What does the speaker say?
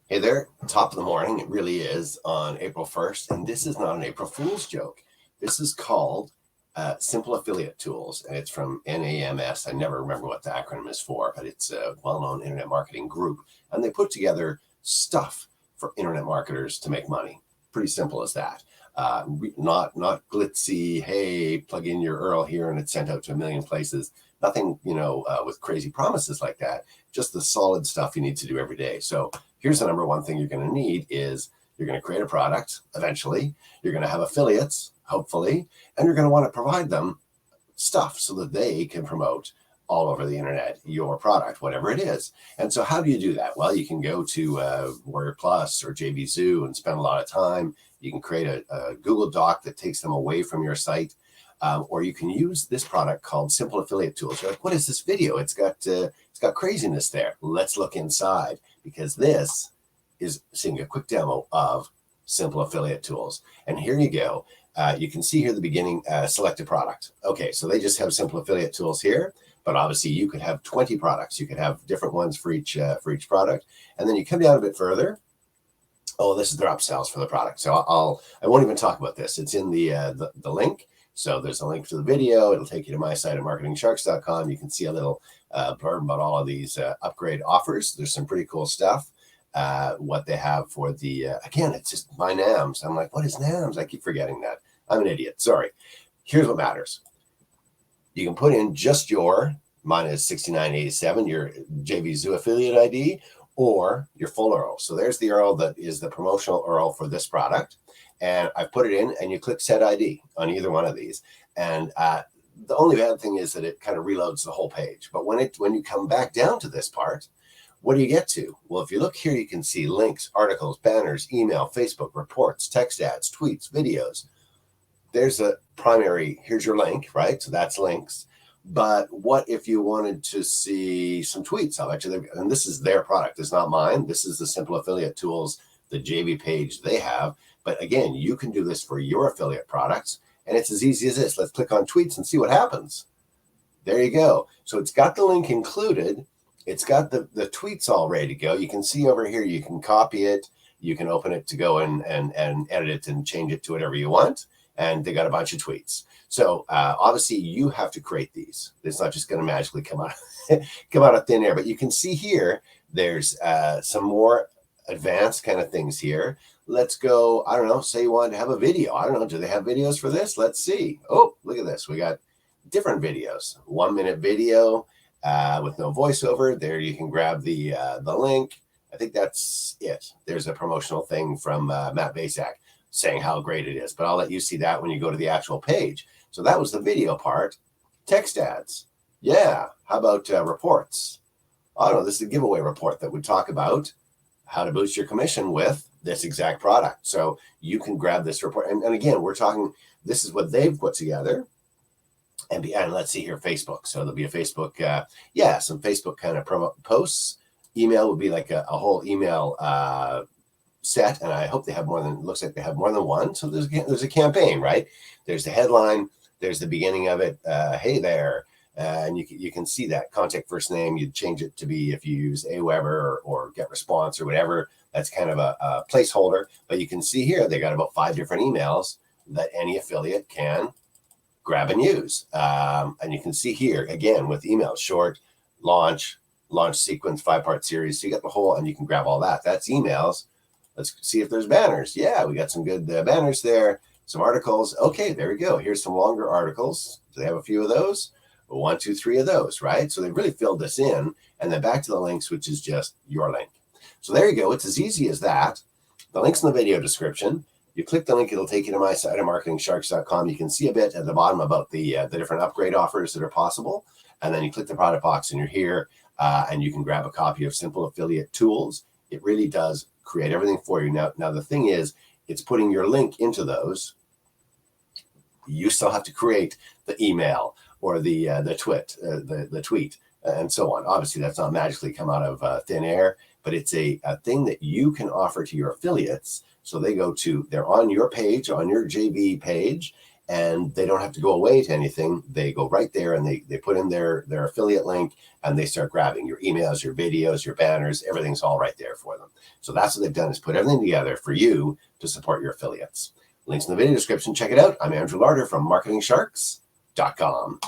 Hey there, top of the morning. It really is on April 1st. And this is not an April Fool's joke. This is called Simple Affiliate Tools. And it's from NAMS. I never remember what the acronym is for, but it's a well-known internet marketing group. And they put together stuff for internet marketers to make money. Pretty simple as that. Not glitzy, hey, plug in your URL here and it's sent out to a million places. Nothing, with crazy promises like that. Just the solid stuff you need to do every day. So here's the number one thing you're going to need is you're going to create a product eventually. You're going to have affiliates, hopefully, and you're going to want to provide them stuff so that they can promote all over the internet your product, whatever it is. And so how do you do that? Well, you can go to Warrior Plus or JVZoo and spend a lot of time. You can create a Google Doc that takes them away from your site. Or you can use this product called Simple Affiliate Tools. You're like, what is this video? It's got craziness there. Let's look inside, because this is seeing a quick demo of Simple Affiliate Tools. And here you go. You can see here the beginning, select a product. Okay, so they just have Simple Affiliate Tools here, but obviously you could have 20 products. You could have different ones for each product. And then you come down a bit further. Oh, this is their upsells for the product. So I won't even talk about this. It's in the link. So there's a link to the video. It'll take you to my site at marketingsharks.com. You can see a little blurb about all of these upgrade offers. There's some pretty cool stuff. What they have for the, again, it's just my NAMS. I'm like, what is NAMS? I keep forgetting that. I'm an idiot. Sorry. Here's what matters. You can put in just mine is 6987, your JVZoo affiliate ID, or your full URL. So there's the URL that is the promotional URL for this product. And I put it in and you click set ID on either one of these. And the only bad thing is that it kind of reloads the whole page. But when you come back down to this part, what do you get to? Well, if you look here, you can see links, articles, banners, email, Facebook, reports, text ads, tweets, videos. There's a primary, here's your link, right? So that's links. But what if you wanted to see some tweets? I'll actually, and this is their product. It's not mine. This is the Simple Affiliate Tools, the JV page they have. But again, you can do this for your affiliate products, and it's as easy as this. Let's click on tweets and see what happens. There you go. So it's got the link included. It's got the tweets all ready to go. You can see over here, you can copy it. You can open it to go and edit it and change it to whatever you want. And they got a bunch of tweets. So obviously you have to create these. It's not just going to magically come out of thin air. But you can see here, there's some more advanced kind of things here. Let's go, I don't know, say you want to have a video. I don't know, do they have videos for this? Let's see. Oh, look at this. We got different videos. 1 minute video with no voiceover. There you can grab the link. I think that's it. There's a promotional thing from Matt Basak saying how great it is. But I'll let you see that when you go to the actual page. So that was the video part. Text ads. Yeah. How about reports? I don't know. This is a giveaway report that would talk about how to boost your commission with this exact product. So you can grab this report. And again, we're talking, this is what they've put together. And let's see here, Facebook. So there'll be a Facebook, some Facebook kind of promo posts. Email would be like a whole email set. And I hope they have looks like they have more than one. So there's a campaign, right? There's the headline. There's the beginning of it. Hey there. And you can see that contact first name. You'd change it to be, if you use Aweber or Get Response or whatever, that's kind of a placeholder. But you can see here, they got about 5 different emails that any affiliate can grab and use. And you can see here, again, with emails, short, launch sequence, 5-part series. So you got the whole, and you can grab all that. That's emails. Let's see if there's banners. Yeah, we got some good banners there. Some articles. Okay, there we go. Here's some longer articles. Do they have a few of those? 1, 2, 3 of those, right? So they really filled this in. And then back to the links, which is just your link. So there you go. It's as easy as that. The link's in the video description. You click the link, it'll take you to my site at marketingsharks.com. You can see a bit at the bottom about the different upgrade offers that are possible. And then you click the product box and you're here, and you can grab a copy of Simple Affiliate Tools. It really does create everything for you. Now the thing is, it's putting your link into those. You still have to create the email or the tweet and so on. Obviously, that's not magically come out of thin air, but it's a thing that you can offer to your affiliates. So they're on your page, on your JV page, and they don't have to go away to anything. They go right there and they put in their affiliate link, and they start grabbing your emails, your videos, your banners. Everything's all right there for them. So that's what they've done, is put everything together for you to support your affiliates. Links in the video description. Check it out. I'm Andrew Larder from marketingsharks.com.